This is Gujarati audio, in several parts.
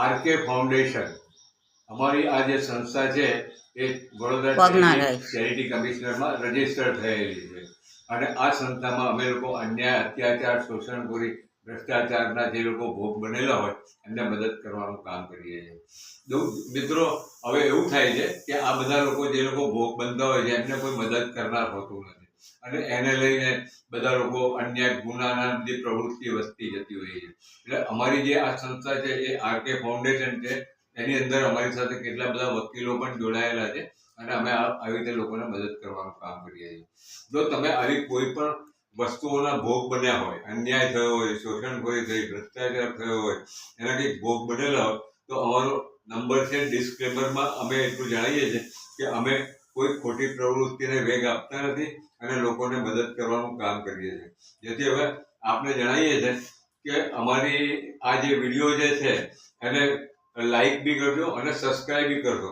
આરકે ફાઉન્ડેશન અમારી આ જે સંસ્થા છે એ વડોદરા ચેરિટી કમિશનરમાં રજીસ્ટર થયેલી છે અને આ સંસ્થામાં અમે લોકો અન્યાય, અત્યાચાર, શોષણખોરી, ભ્રષ્ટાચારના જે લોકો ભોગ બનેલા હોય એમને મદદ કરવાનું કામ કરીએ છીએ. મિત્રો, હવે એવું થાય છે કે આ બધા લોકો જે લોકો ભોગ બનતા હોય છે એમને કોઈ મદદ કરનાર હોતું નથી અને એને લઈને બધા લોકો અન્યાય, ગુનાના જે પ્રવૃત્તિ વધતી જતી હોય છે. એટલે અમારી જે આ સંસ્થા છે એ આરકે ફાઉન્ડેશન છે. એની અંદર અમારી સાથે કેટલા બધા વકીલો પણ જોડાયેલા છે અને અમે આવી રીતે લોકોને મદદ કરવાનું કામ કરીએ છીએ. જો તમે આવી કોઈ પણ વસ્તુઓના ભોગ બન્યા હોય, અન્યાય થયો હોય, શોષણખોરી થઈ, ભ્રષ્ટાચાર થયો હોય, એનાથી ભોગ બનેલા હોય તો અમારો નંબર છે. ડિસ્ક્લેમરમાં અમે એટલું જણાવીએ છીએ કે અમે કોઈ ખોટી પ્રવૃત્તિને વેગ આપતા નથી અને લોકોને મદદ કરવાનું કામ કરીએ છીએ. જેથી હવે આપને જણાવીએ છીએ કે અમારી આ જે વિડીયો જે છે એને લાઈક બી કરજો અને સબસ્ક્રાઈબ બી કરજો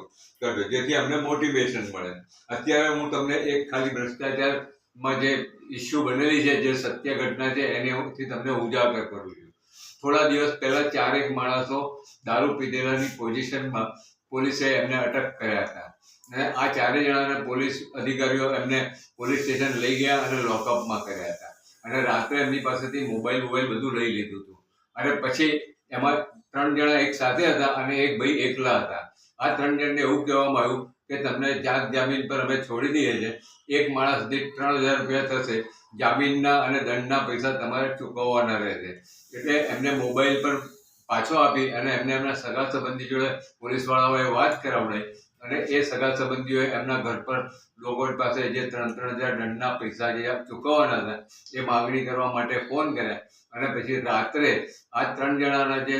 જેથી અમને મોટિવેશન મળે. અત્યારે હું તમને એક ખાલી ભ્રષ્ટાચારમાં જે ઇસ્યુ બનેલી છે, જે સત્ય ઘટના છે એનીથી તમને ઉજાગર કરું છું. થોડા દિવસ પહેલા 4 માણસો દારૂ પીધેલાની પોઝિશનમાં પોલીસે એમને અટક કર્યા હતા અને આ 4 જણાને પોલીસ અધિકારીઓ એમને પોલીસ સ્ટેશન લઈ ગયા અને લોકઅપમાં કર્યા હતા અને રાત્રે એમની પાસેથી મોબાઈલ બધું લઈ લીધું હતું અને પછી એમાં 3 જણા એક સાથે હતા અને એક ભાઈ એકલા હતા. આ 3 જણને એવું કહેવામાં આવ્યું કે તમને જામીન પર અમે છોડી દઈએ છીએ. એક માણસ દીઠ 3000 રૂપિયા થશે. જામીનના અને દંડના પૈસા તમારે ચૂકવવાના રહેશે. એટલે એમને મોબાઈલ પર પાછો આપી અને એમને એમના સગા સંબંધી જોડે પોલીસવાળાઓએ વાત કરાવડાઈ અને એ સગા સંબંધીઓએ એમના ઘર પર લોકો પાસે જે 3,000 દંડના પૈસા જે ચૂકવવાના હતા એ માગણી કરવા માટે ફોન કર્યા અને પછી રાત્રે આ 3 જણાના જે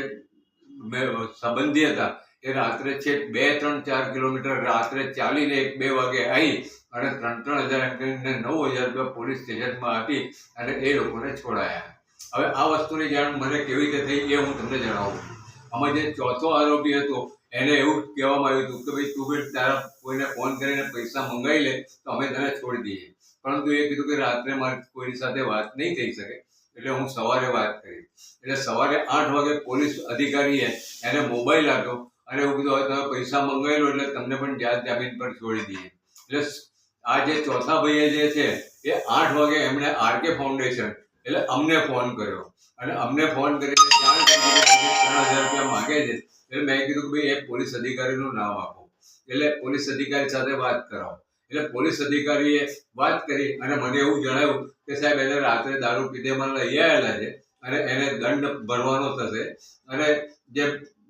સંબંધી હતા એ રાત્રે છેક 2-3-4 કિલોમીટર રાત્રે ચાલીને 1-2 વાગે આવી અને 3,000 એમ કરીને 9,000 રૂપિયા પોલીસ સ્ટેશનમાં આપી અને એ લોકોને છોડાયા. હવે આ વસ્તુની જાણ મને કેવી રીતે થઈ એ હું તમને જણાવું છું. આમાં જે ચોથો આરોપી હતો એને એવું કહેવામાં આવ્યું હતું કે ભાઈ તું બી તારા કોઈને ફોન કરીને પૈસા મંગાવી લે તો અમે તને છોડી દઈએ. પરંતુ એ કીધું કે રાત્રે મારી કોઈની સાથે વાત નહીં થઈ શકે એટલે હું સવારે વાત કરી. એટલે સવારે 8 વાગે પોલીસ અધિકારીએ એને મોબાઈલ આપ્યો અને એવું કીધું હવે તમે પૈસા મંગાવી લો એટલે તમને પણ જામીન પર છોડી દઈએ. એટલે આ જે ચોથા ભાઈએ જે છે એ 8 વાગે એમણે આરકે ફાઉન્ડેશન એટલે અમને ફોન કર્યો અને અમને ફોન કરીને જાણ કરી કે 3,000 રૂપિયા માગે છે. એટલે મેં કીધું કે ભાઈ એક પોલીસ અધિકારીનું નામ આપો એટલે પોલીસ અધિકારી સાથે વાત કરાવો. એટલે પોલીસ અધિકારીએ વાત કરી અને મને એવું જણાવ્યું કે સાહેબ એને રાત્રે દારૂ પીધેમાં લઈ આવેલા છે અને એને દંડ ભરવાનો થશે અને જે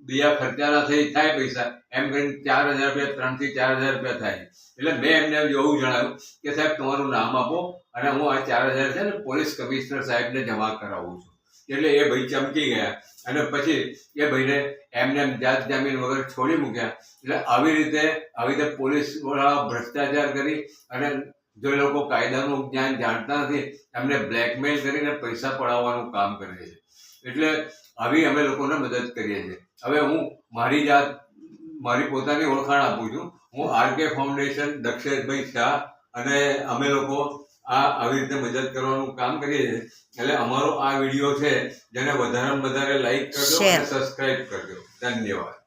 બીજા ખર્ચાના થાય પૈસા એમ કરીને 4,000 રૂપિયા 3,000 થી 4,000 રૂપિયા થાય. એટલે મેં એમને એવું જણાવ્યું કે સાહેબ તમારું નામ આપો અને હું આ 4,000 છે ને પોલીસ કમિશનર સાહેબને જમા કરાવું છું. એટલે એ ભાઈ ચમકી ગયા અને પછી એ ભાઈને એમને જામીન વગર છોડી મૂક્યા. એટલે આવી રીતે પોલીસ વાળા ભ્રષ્ટાચાર કરી અને જે લોકો કાયદાનું જ્ઞાન જાણતા નથી એમને બ્લેકમેલ કરીને પૈસા પડાવવાનું કામ કરે છે. એટલે આવી અમે લોકોને મદદ કરીએ છીએ. હવે હું મારી પોતાની ઓળખાણ આપું છું. હું આરકે ફાઉન્ડેશન દક્ષેશભાઈ શાહ અને અમે લોકો આવી રીતે મદદ કરવાનું કામ કરીએ છીએ. એટલે અમારો આ વિડીયો છે જેને વધારેમાં વધારે લાઈક કરજો અને સબસ્ક્રાઈબ કરજો. ધન્યવાદ.